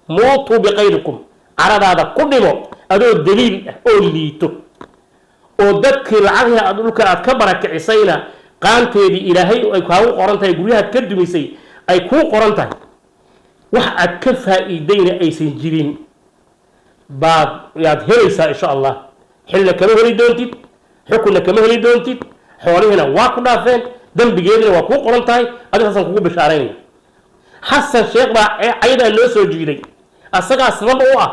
موتوا بغيركم عرض هذا كلمه ادو دليل او ليتو او ددك لعغها ادلك اد كبرك عيسينا قانتيدي الهي اي كاو قرنتay guriyaha ka dumisay ay ku qorantahay wax aad ka faa'iideyna aysan jirin baad yaad helaysaa insha Allah xilna kama heli doontid xukunna kama heli doontid xoolihina waa ku dhaafeen dambigeedina waa ku qoran tahay adiga san kugu bishaaraynaya xasan sheekh baa ayada loo soo jiiday asaga sabab u ah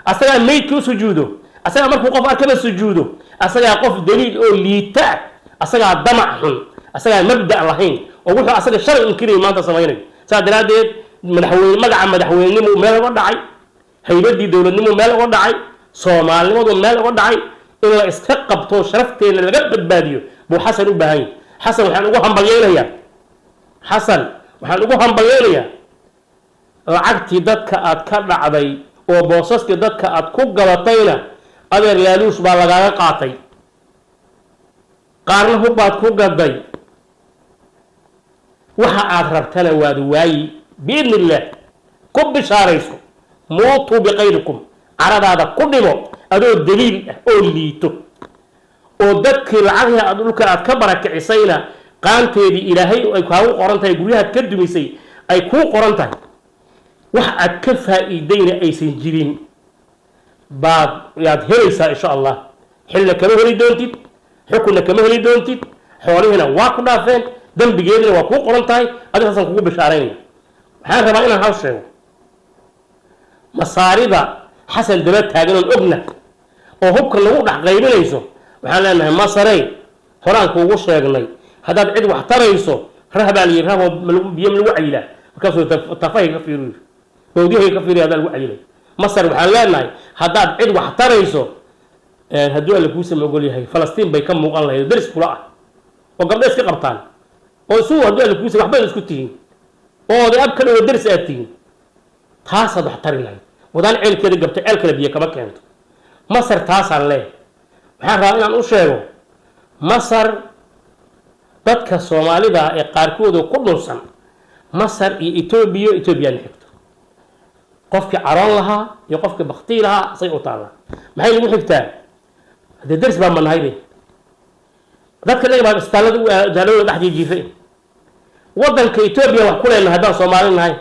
asaga meydku sujuudo asaga markuu qof arkaba sujuudo asaga qof daliil oo liita asaga damac xun asaga mabda lahayn oo wuxuu asaga sharci inkiri maanta sameeyay saadaradeed madaxweyne magaca madaxweynimo meel uga dhacay haybadii dawladnimo meel uga dhacay Soomaalnimadu meel uga dhacay in la iska qabto sharafteena laga badbaadiyo buu xasan u baahan xasan waxaan ugu hambalyeeynaya lacagtii dadka aad ka dhacday oo boosaska dadka aad ku galatayna adeer laaluus baa lagaaga qaatay qaarna hubbaad ku gaday waxa aad rabtana waad waayi biidnillah ku bishaarayso mootuu biqayrikum caradaada ku dhimo adoo daliil oo liito oo dadkii lacagha adulka aad ka barakicisayna qaanteedii ilaahay ay kaagu qorantahay guriyaha ka dumisay ay ku qorantahay wax aad ka faa'iideyna aysan jirin baad yaad helaysaa insha Allah xilna kama heli doontid xukunna kama heli doontid xoolihina waa ku dhaafeen dambigeedina waa ku qoran tahay adiga san kugu bishaaraynaya waxaan rabaa inaan hal sheego masaarida xasan daba taagan oo ogna oo hubka lagu dhax qaybinayso waxaan leenahay masarey horaan kuugu sheegnay haddaad cid wax tarayso rahbaa la yiraahdo biyo lagu cayila markaasuu tafay ka fiiriyo bawdiyaha ka fiiriyo hadda lagu cayilay masar waxaan leenahay haddaad cid wax tarayso hadduu alla kuu sama ogol yahay falastiin bay ka muuqan lahayd daris kula ah oo gabdho iska qabtaan oo suu hadduu alla kuu sama waxbay isku tihiin oo ab kale oo daris aad tihiin taasaad wax tari lahayd wadaan ceelkeeda gabta ceel kale biyo kama keento masar taasaan leeyahay waxaan rabaa inaan u sheego masar dadka Soomaalida ee qaarkood ku dhunsan masar iyo Itoobiya xigto qofkii caroon lahaa iyo qofkii baqti lahaa say u taala maxay ugu xigtaa hada daris baa manahayde dadka leeyahay baa istaalada jaalada dhaxdii jiifay wadanka Itoobiya wax ku leenahay hadaan Soomaalinahay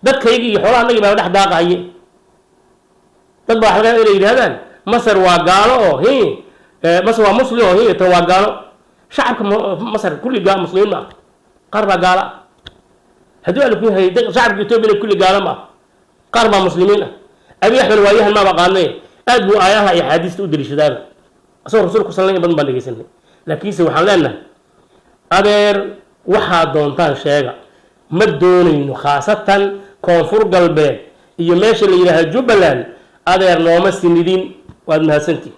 dadkayga iyo xoolaha anaga baa dhex daaqaye dad baa xalqa inay yiraahdaan masar waa gaalo oo masar waa muslim oo ta waa gaalo shacabka masar kulli gaal muslimiin ma qarba gaala haduu ala ku hayday shacabka Itoobiya kulli gaala ma qarba muslimiin abi ahmed waayahan ma baqaanay aad buu aayaha iyo xadiista u dirishadaan asoo rasuulku sallallahu alayhi wasallam dhageysanay laakiin se waxaan leenahay adeer waxa doontaan sheega ma doonayno khaasatan koonfur galbeed iyo meesha la yiraahdo Jubbaland adeer nooma sinidin waad mahadsantii